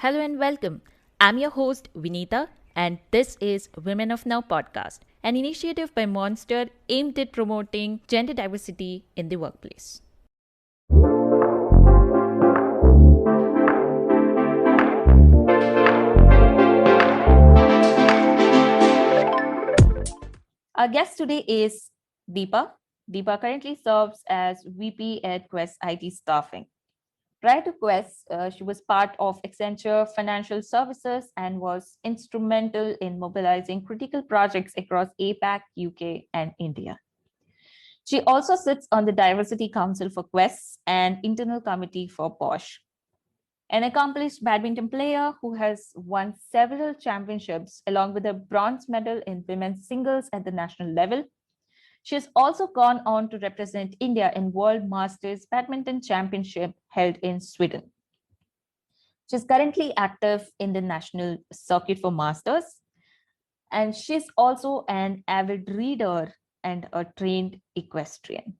Hello and welcome. I'm your host, Vinita, and this is Women of Now podcast, an initiative by Monster aimed at promoting gender diversity in the workplace. Our guest today is Deepa. Deepa currently serves as VP at Quest IT Staffing. Prior to Quest, she was part of Accenture Financial Services and was instrumental in mobilizing critical projects across APAC, UK, and India. She also sits on the Diversity Council for Quest and Internal Committee for Posh. An accomplished badminton player who has won several championships along with a bronze medal in women's singles at the national level. She has also gone on to represent India in World Masters Badminton Championship held in Sweden. She's currently active in the national circuit for masters, and she's also an avid reader and a trained equestrian.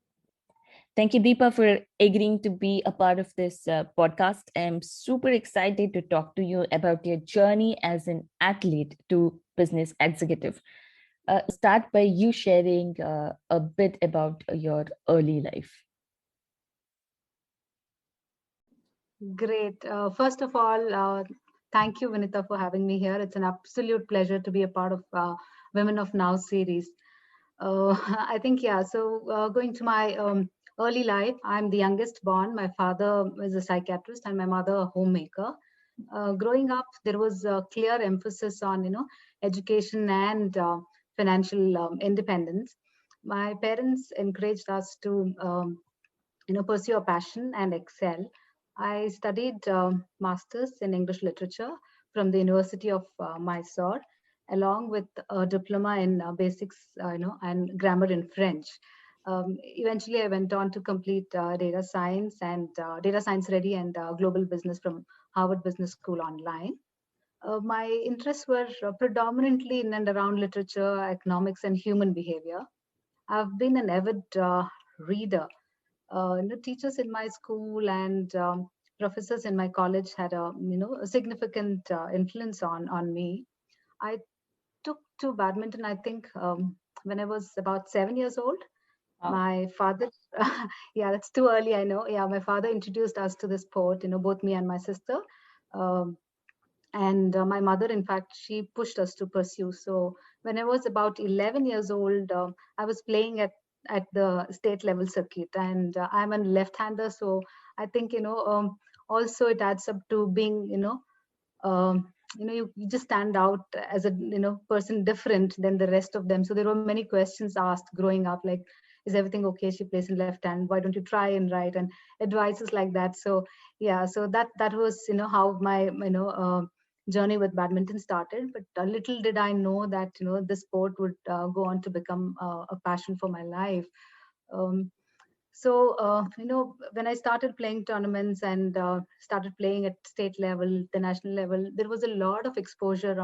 Thank you, Deepa, for agreeing to be a part of this podcast. I'm super excited to talk to you about your journey as an athlete to business executive. Start by you sharing a bit about your early life. Great. First of all, thank you, Vinita, for having me here. It's an absolute pleasure to be a part of Women of Now series. I think, yeah, so going to my early life, I'm the youngest born. My father is a psychiatrist and my mother a homemaker. Growing up, there was a clear emphasis on, education and financial independence. My parents encouraged us to pursue a passion and excel. I studied masters in English literature from the University of Mysore, along with a diploma in basics, and grammar in French. Eventually, I went on to complete data science ready and global business from Harvard Business School online. My interests were predominantly in and around literature, economics, and human behavior. I've been an avid reader. Teachers in my school and professors in my college had a significant influence on me. I took to badminton, I think, when I was about 7 years old. Wow. My father, yeah, that's too early, I know. Yeah, my father introduced us to the sport, both me and my sister. Um, and my mother, in fact, she pushed us to pursue. So when I was about 11 years old, I was playing at the state level circuit, and I'm a left-hander, so I think also it adds up to being you just stand out as a person different than the rest of them. So there were many questions asked growing up, like, is everything okay? She plays in left hand, why don't you try in right? And advices like that. So yeah, so that was how my journey with badminton started. But little did I know that this sport would go on to become a passion for my life. um, when I started playing tournaments and started playing at state level, the national level, there was a lot of exposure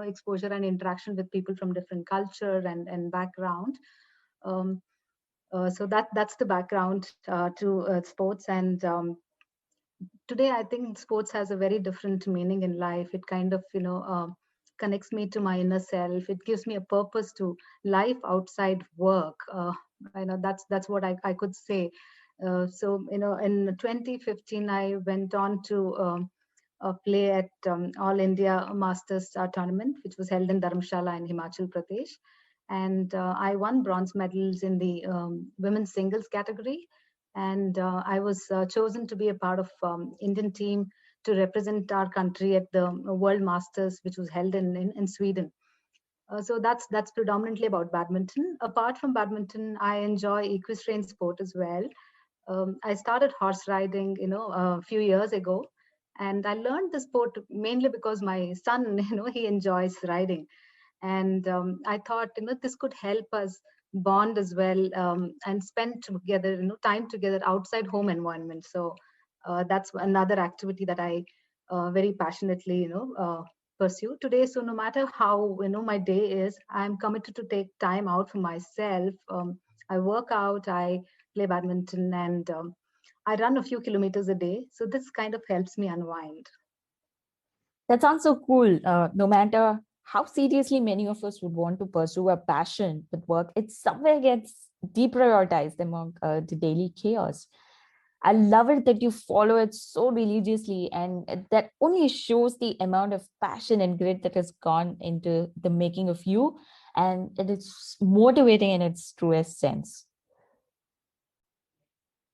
exposure and interaction with people from different culture and background. Um, so that's the background to sports. And today, I think sports has a very different meaning in life. It kind of connects me to my inner self. It gives me a purpose to life outside work. I know that's what I could say. So in 2015, I went on to play at All India Masters tournament, which was held in Dharamshala in Himachal Pradesh, and I won bronze medals in the women's singles category, and I was chosen to be a part of Indian team to represent our country at the World Masters, which was held in Sweden. So that's predominantly about badminton. Apart from badminton, I enjoy equestrian sport as well. I started horse riding, a few years ago, and I learned the sport mainly because my son, he enjoys riding, and I thought, this could help us bond as well, and spend together, time together outside home environment. So that's another activity that I very passionately, pursue today. So no matter how my day is, I'm committed to take time out for myself. I work out, I play badminton, and I run a few kilometers a day. So this kind of helps me unwind. That sounds so cool. No matter how seriously many of us would want to pursue a passion, but work, it somewhere gets deprioritized among the daily chaos. I love it that you follow it so religiously, and that only shows the amount of passion and grit that has gone into the making of you, and it is motivating in its truest sense.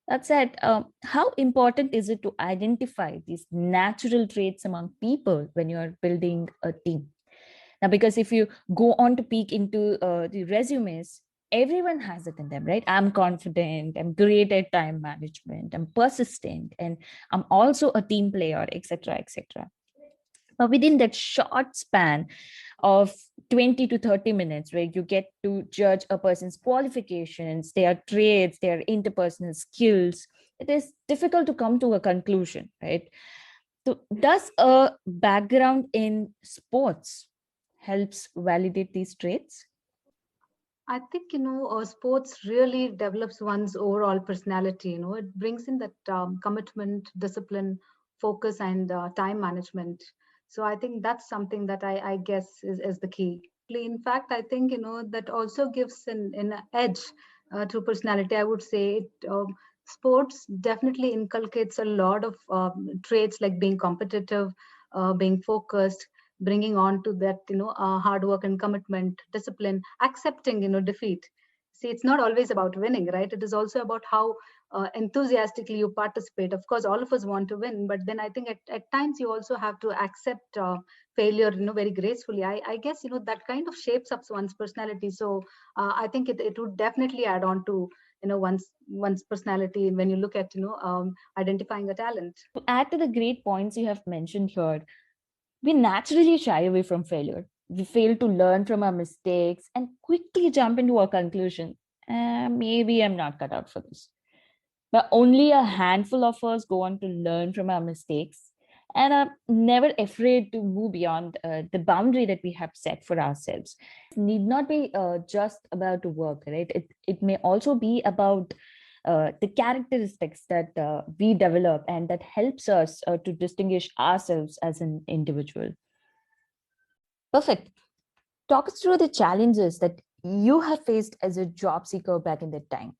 That said, how important is it to identify these natural traits among people when you are building a team? Now, because if you go on to peek into the resumes, everyone has it in them, right? I'm confident, I'm great at time management, I'm persistent, and I'm also a team player, etc., etc. But within that short span of 20 to 30 minutes, where you get to judge a person's qualifications, their traits, their interpersonal skills, it is difficult to come to a conclusion, right? So, does a background in sports helps validate these traits? I think, sports really develops one's overall personality. It brings in that commitment, discipline, focus, and time management. So I think that's something that I guess is the key. In fact, I think, that also gives an edge to personality. I would say sports definitely inculcates a lot of traits like being competitive, being focused, bringing on to that hard work and commitment, discipline, accepting defeat. See, it's not always about winning, right? It is also about how enthusiastically you participate. Of course, all of us want to win, but then I think at times you also have to accept failure very gracefully. I guess that kind of shapes up one's personality. So I think it would definitely add on to one's personality when you look at identifying a talent. To add to the great points you have mentioned here, we naturally shy away from failure. We fail to learn from our mistakes and quickly jump into a conclusion. Maybe I'm not cut out for this. But only a handful of us go on to learn from our mistakes and are never afraid to move beyond the boundary that we have set for ourselves. It need not be just about work, right? It may also be about the characteristics that we develop and that helps us to distinguish ourselves as an individual. Perfect. Talk us through the challenges that you have faced as a job seeker back in that time.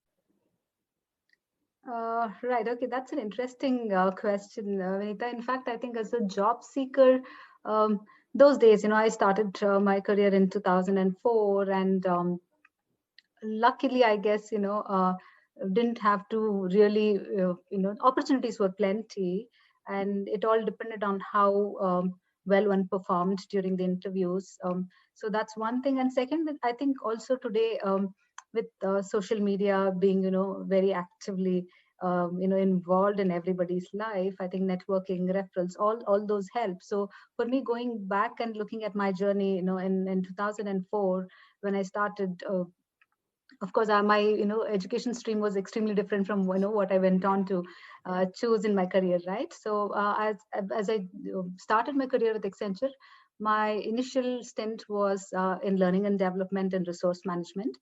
Right. Okay. That's an interesting question, Vanita. In fact, I think as a job seeker, um, those days, I started my career in 2004, and luckily, I guess, didn't have to really, opportunities were plenty, and it all depended on how well one performed during the interviews. So that's one thing. And second, I think also today, with social media being, very actively, involved in everybody's life, I think networking, referrals, all those help. So for me, going back and looking at my journey, in 2004, when I started. Of course, my education stream was extremely different from what I went on to choose in my career, right? So as I started my career with Accenture, my initial stint was in learning and development and resource management.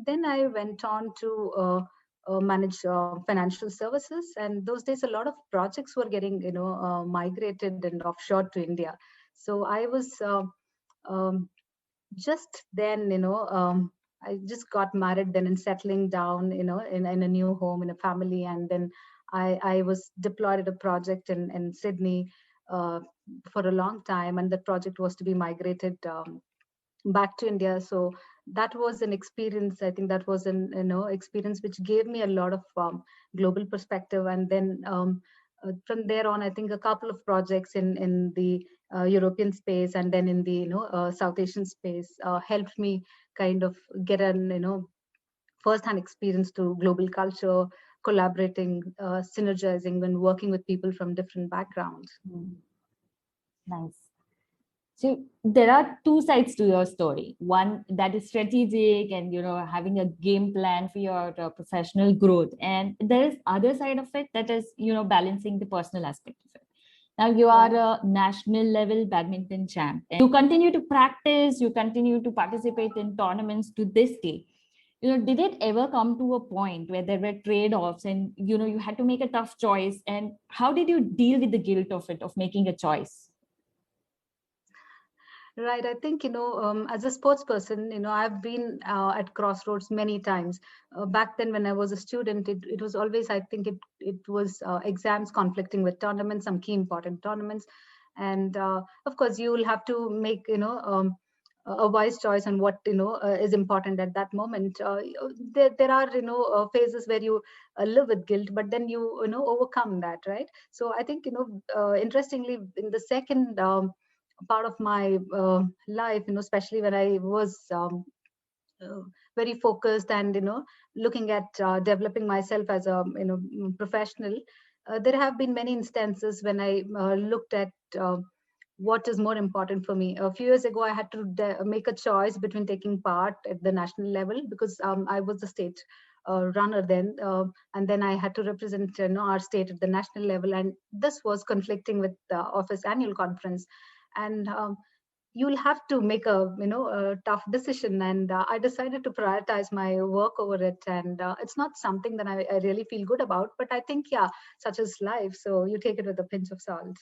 Then I went on to manage financial services, and those days a lot of projects were getting migrated and offshore to India. So I was just then I just got married then and settling down in a new home, in a family. And then I was deployed at a project in Sydney uh, for a long time, and the project was to be migrated back to India. So that was an experience. I think that was an experience which gave me a lot of global perspective. And then from there on, I think a couple of projects in the European space, and then in the South Asian space helped me kind of get an first-hand experience to global culture, collaborating, synergizing when working with people from different backgrounds. Nice. So there are two sides to your story. One that is strategic and having a game plan for your professional growth, and there is other side of it that is balancing the personal aspect of it. Now you are a national level badminton champ, and you continue to practice, you continue to participate in tournaments to this day. Did it ever come to a point where there were trade-offs and you had to make a tough choice, and how did you deal with the guilt of it, of making a choice? Right. I think, as a sports person, I've been at crossroads many times. Back then, when I was a student, it was always, I think it was exams conflicting with tournaments, some key important tournaments. And of course, you will have to make, a wise choice on what, is important at that moment. There are, phases where you live with guilt, but then overcome that, right? So I think, interestingly, in the second part of my life, especially when I was uh, very focused and looking at developing myself as a professional. There have been many instances when I looked at what is more important for me. A few years ago, I had to make a choice between taking part at the national level, because I was the state runner then, and then I had to represent our state at the national level, and this was conflicting with the office annual conference. And you'll have to make a tough decision, and I decided to prioritize my work over it. And it's not something that I really feel good about, but I think, yeah, such is life, so you take it with a pinch of salt.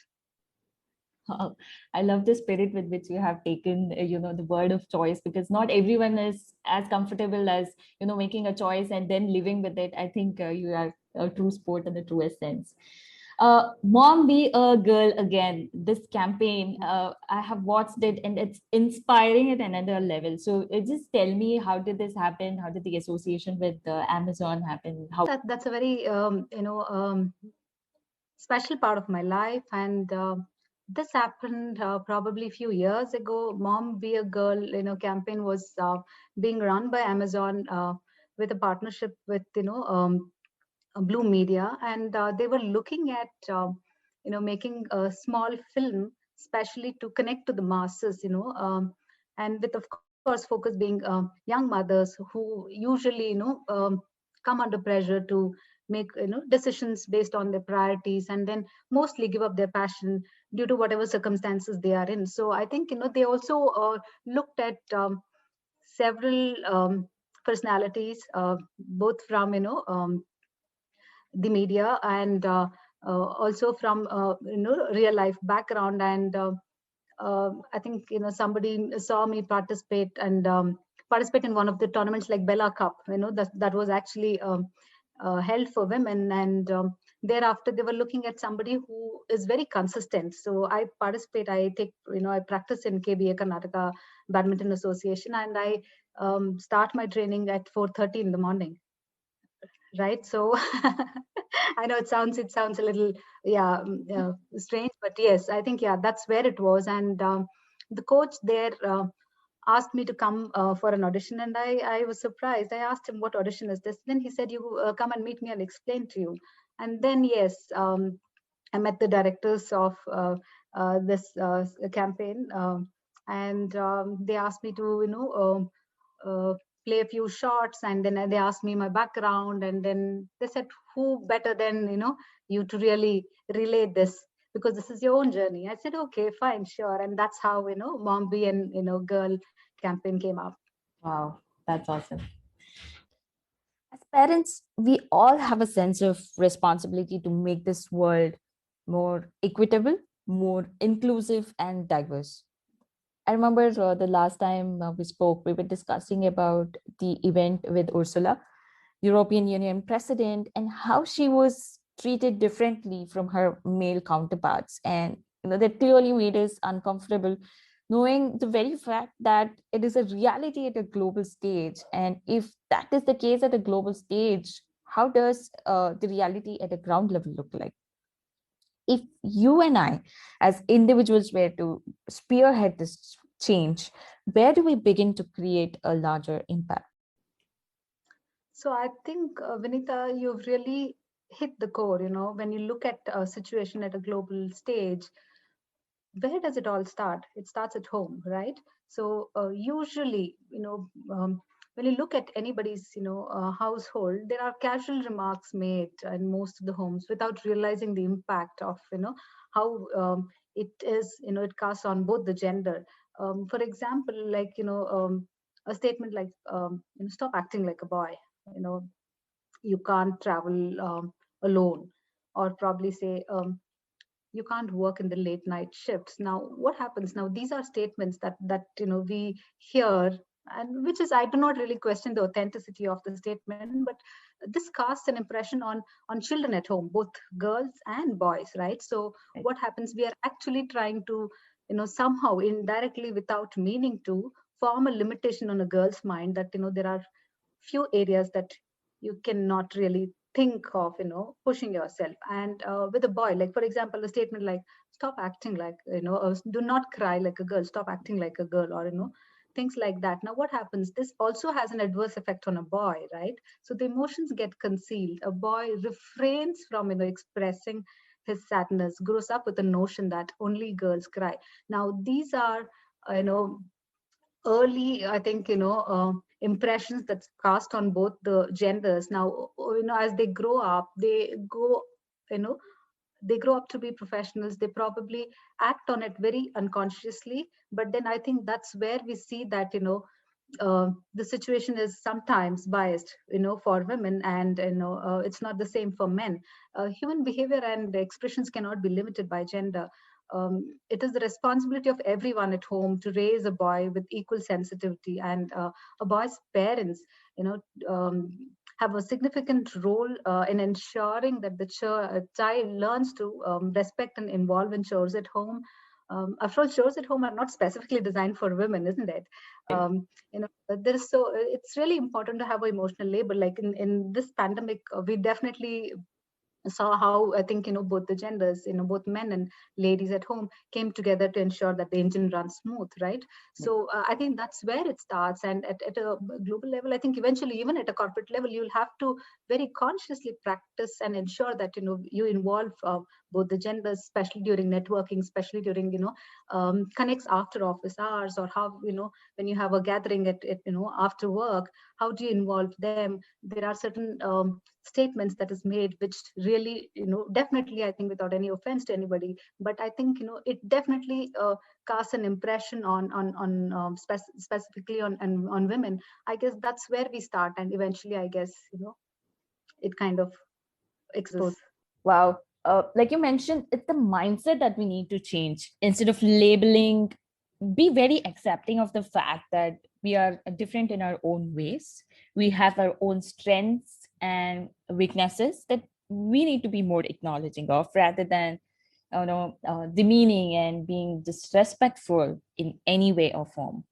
I love the spirit with which you have taken, the word of choice, because not everyone is as comfortable as, making a choice and then living with it. I think you are a true sport in the truest sense. Mom Be a Girl Again, this campaign, I have watched it and it's inspiring at another level. So just tell me, how did this happen? How did the association with Amazon happen? How? That's a very special part of my life. And this happened probably a few years ago. Mom Be a Girl campaign was being run by Amazon with a partnership with Blue Media, and they were looking at making a small film, especially to connect to the masses, and with, of course, focus being young mothers who usually come under pressure to make decisions based on their priorities, and then mostly give up their passion due to whatever circumstances they are in. So I think they also looked at several personalities, both from the media, and also from real life background. And I think somebody saw me participate, and participate in one of the tournaments like Bella Cup, that was actually held for women. And thereafter they were looking at somebody who is very consistent. So I participate, I take, I practice in KBA, Karnataka Badminton Association, and I start my training at 4:30 in the morning, right? So I know it sounds a little, yeah, strange, but yes, I think, yeah, that's where it was. And the coach there asked me to come for an audition, and I was surprised. I asked him, what audition is this? Then he said, you come and meet me, I'll explain to you. And then, yes, I met the directors of this campaign, and they asked me to play a few shots, and then they asked me my background, and then they said, who better than you to really relay this, because this is your own journey. I said, okay, fine, sure. And that's how Mom Be and Girl campaign came up. Wow, that's awesome. As parents, we all have a sense of responsibility to make this world more equitable, more inclusive, and diverse. I remember the last time we spoke, we were discussing about the event with Ursula, European Union president, and how she was treated differently from her male counterparts. And that clearly made us uncomfortable, knowing the very fact that it is a reality at a global stage. And if that is the case at a global stage, how does the reality at a ground level look like? If you and I, as individuals, were to spearhead this change, where do we begin to create a larger impact? So I think, Vinita, you've really hit the core. When you look at a situation at a global stage, where does it all start? It starts at home, right? So usually, when you look at anybody's, household, there are casual remarks made in most of the homes without realizing the impact of, how it is, it casts on both the gender. For example, like, a statement like, stop acting like a boy, you know, you can't travel alone, or probably say, you can't work in the late night shifts. Now, what happens now? These are statements that we hear, and which is, I do not really question the authenticity of the statement, but this casts an impression on children at home, both girls and boys, right? So Right. what happens? We are actually trying to, somehow indirectly, without meaning to, form a limitation on a girl's mind that there are few areas that you cannot really think of pushing yourself. And with a boy, like for example, a statement like, stop acting like, or do not cry like a girl, stop acting like a girl, or things like that. Now what happens, this also has an adverse effect on a boy, right? So the emotions get concealed. A boy refrains from expressing his sadness, grows up with the notion that only girls cry. Now these are you know early, I think, impressions that's cast on both the genders. Now, as they grow up, you know they grow up to be professionals. They probably act on it very unconsciously, but then I think that's where we see that the situation is sometimes biased for women, and it's not the same for men. Human behavior and expressions cannot be limited by gender. It is the responsibility of everyone at home to raise a boy with equal sensitivity, and a boy's parents you know um, have a significant role in ensuring that the child learns to respect and involve in chores at home. After all, chores at home are not specifically designed for women, isn't it? There's so it's really important to have an emotional labor. Like in this pandemic, we definitely saw how, I think, both the genders, both men and ladies at home came together to ensure that the engine runs smooth, right? So I think that's where it starts. And at a global level, I think eventually, even at a corporate level, you'll have to very consciously practice and ensure that you involve both the genders, especially during networking, especially during connects after office hours, or how when you have a gathering at after work, how do you involve them? There are certain statements that is made which really definitely, I think, without any offense to anybody, but I think it definitely casts an impression on specifically on women. I guess that's where we start, and eventually, I guess, it kind of exposes. Wow. Like you mentioned, it's the mindset that we need to change. Instead of labeling, be very accepting of the fact that we are different in our own ways. We have our own strengths and weaknesses that we need to be more acknowledging of, rather than demeaning and being disrespectful in any way or form.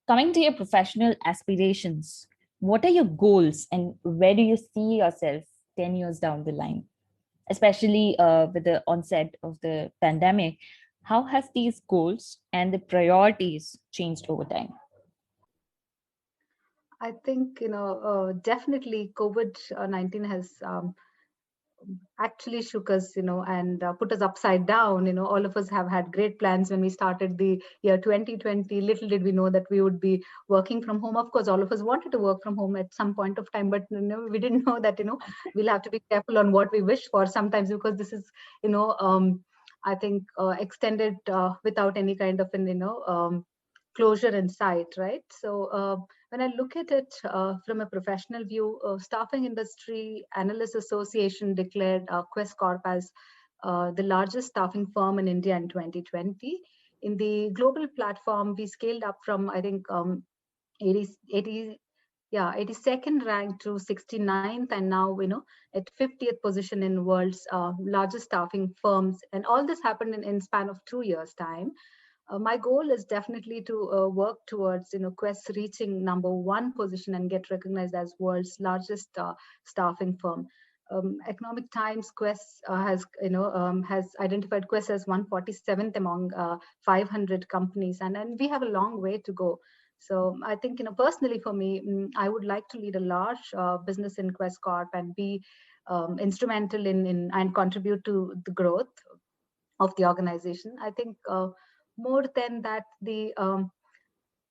Coming to your professional aspirations, what are your goals and where do you see yourself 10 years down the line? Especially with the onset of the pandemic, how has these goals and the priorities changed over time? I think definitely COVID-19 has actually shook us, and put us upside down. All of us have had great plans when we started the year 2020. Little did we know that we would be working from home. Of course, all of us wanted to work from home at some point of time, but we didn't know that we'll have to be careful on what we wish for sometimes, because this is I think extended without any kind of an closure in sight, right? So when I look at it from a professional view, Staffing Industry Analysts Association declared Quest Corp as the largest staffing firm in India in 2020. In the global platform, we scaled up from, I think, 82nd rank to 69th, and now at 50th position in world's largest staffing firms. And all this happened in span of 2 years' time. My goal is definitely to work towards Quest reaching number one position and get recognized as world's largest staffing firm. Economic Times Quest has identified Quest as 147th among 500 companies, and we have a long way to go. So I think personally for me, I would like to lead a large business in Quest Corp and be instrumental in and contribute to the growth of the organization. I think more than that, the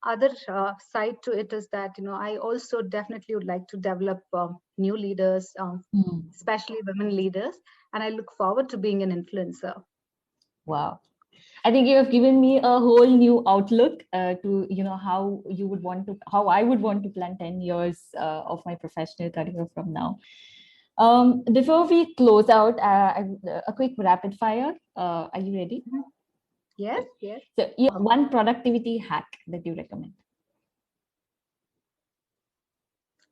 other side to it is that I also definitely would like to develop new leaders, especially women leaders, and I look forward to being an influencer. Wow. I think you have given me a whole new outlook to how I would want to plan 10 years of my professional career from now. Before we close out, a quick rapid fire. Are you ready? Yes, yes. So, one productivity hack that you recommend.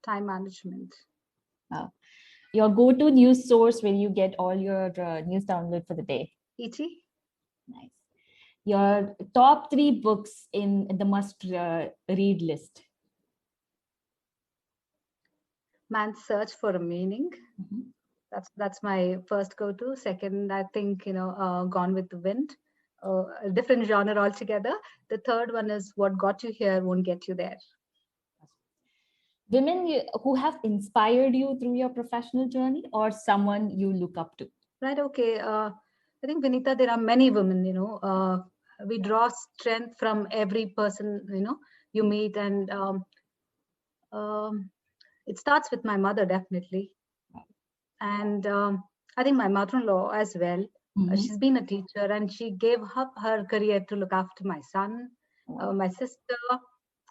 Time management. Your go-to news source where you get all your news download for the day. ET. Nice. Your top 3 books in the must-read list. Man's Search for a Meaning. Mhm. That's my first go-to. Second, I think Gone with the Wind, a different genre altogether. The third one is What Got You Here Won't Get You There. Women who have inspired you through your professional journey, or someone you look up to. Right. Okay. I think, Vinita, there are many women. We draw strength from every person you meet, and it starts with my mother, definitely. And I think my mother-in-law as well. She's been a teacher, and she gave up her career to look after my son, my sister.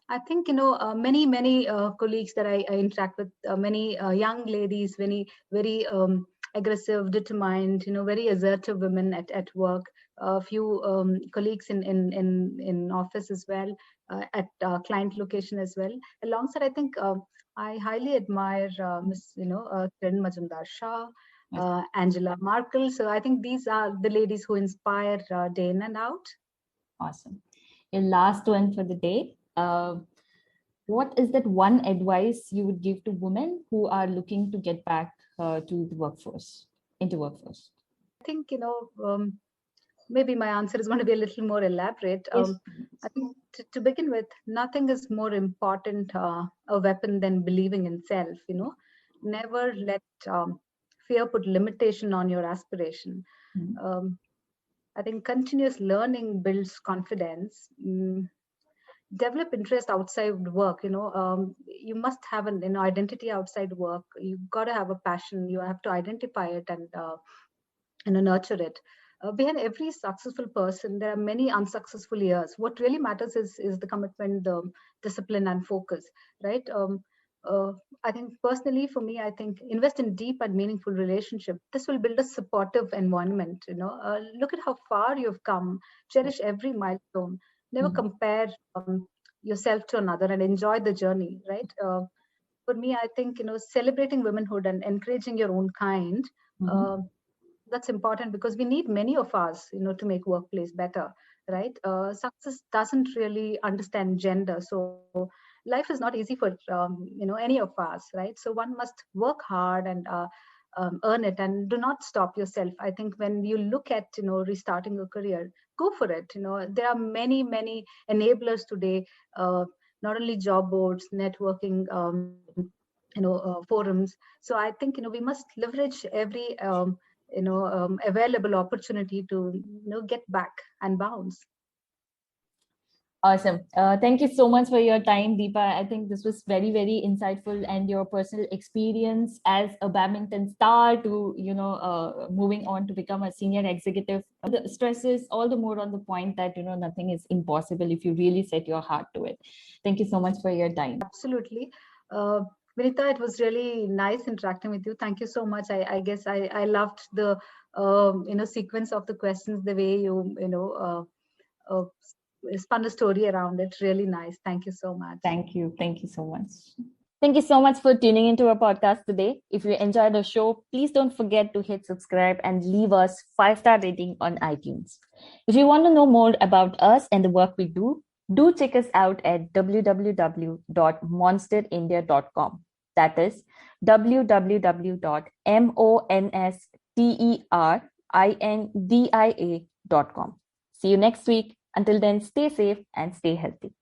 I think many colleagues that I interact with, many young ladies, very aggressive, determined, very assertive women at work. A few colleagues in office as well, at client location as well. Alongside, I think I highly admire Miss Kiran Majumdar Shah, Angela Merkel. So I think these are the ladies who inspire day in and out. Awesome. Your last one for the day. What is that one advice you would give to women who are looking to get back to the workforce, into workforce? I think, maybe my answer is going to be a little more elaborate. Yes. I think to begin with, nothing is more important a weapon than believing in self. Never let fear put limitation on your aspiration. I think continuous learning builds confidence. Develop interest outside work. You must have an identity outside work. You've got to have a passion. You have to identify it and nurture it. Behind every successful person, there are many unsuccessful years. What really matters is the commitment, the discipline, and focus. Right. I think personally, for me, I think invest in deep and meaningful relationship. This will build a supportive environment. Look at how far you've come. Cherish every milestone. Never compare yourself to another, and enjoy the journey. Right. For me, I think celebrating womanhood and encouraging your own kind. That's important because we need many of us to make workplace better, right? Success doesn't really understand gender, so life is not easy for any of us, right? So one must work hard and earn it, and do not stop yourself. I think when you look at restarting a career, go for it. There are many enablers today, not only job boards, networking, forums. So I think we must leverage every available opportunity to get back and bounce. Awesome. Thank you so much for your time, Deepa. I think this was very, very insightful, and your personal experience as a badminton star to, moving on to become a senior executive. The stresses all the more on the point that, nothing is impossible if you really set your heart to it. Thank you so much for your time. Absolutely. Vinita, it was really nice interacting with you. Thank you so much. I guess I loved the, sequence of the questions, the way you, spun a story around it. Really nice. Thank you so much. Thank you. Thank you so much. Thank you so much for tuning into our podcast today. If you enjoyed the show, please don't forget to hit subscribe and leave us 5-star rating on iTunes. If you want to know more about us and the work we do check us out at www.monsterindia.com. That is www.monsterindia.com. See you next week. Until then, stay safe and stay healthy.